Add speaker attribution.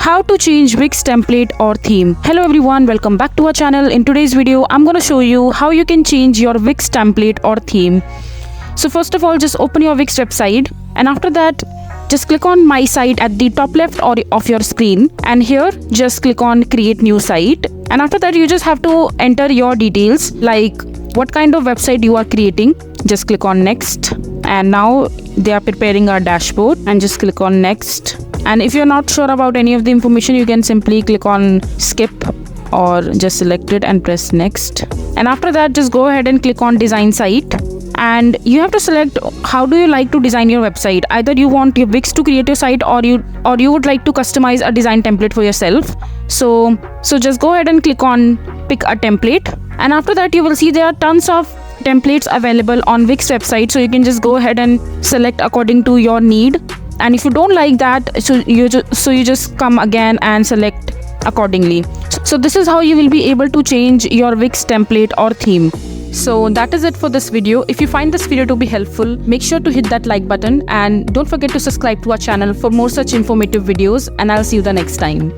Speaker 1: how to change Wix template or theme. Hello everyone, welcome back to our channel. In today's video, I'm going to show you how you can change your Wix template or theme. So first of all, just open your Wix website, and after that, just click on My Site at the top left of your screen, and here just click on Create New Site. And after that, you just have to enter your details like what kind of website you are creating. Just click on Next, and now they are preparing our dashboard, and just click on Next. And if you're not sure about any of the information, you can simply click on Skip or just select it and press Next. And after that, just go ahead and click on Design Site, and you have to select how do you like to design your website. Either you want your Wix to create your site, or you would like to customize a design template for yourself. So just go ahead and click on Pick a Template, and after that you will see there are tons of templates available on Wix website, so you can just go ahead and select according to your need. And if you don't like that, so you just come again and select accordingly. So this is how you will be able to change your Wix template or theme. So that is it for this video. If you find this video to be helpful, make sure to hit that like button, and don't forget to subscribe to our channel for more such informative videos, and I'll see you the next time.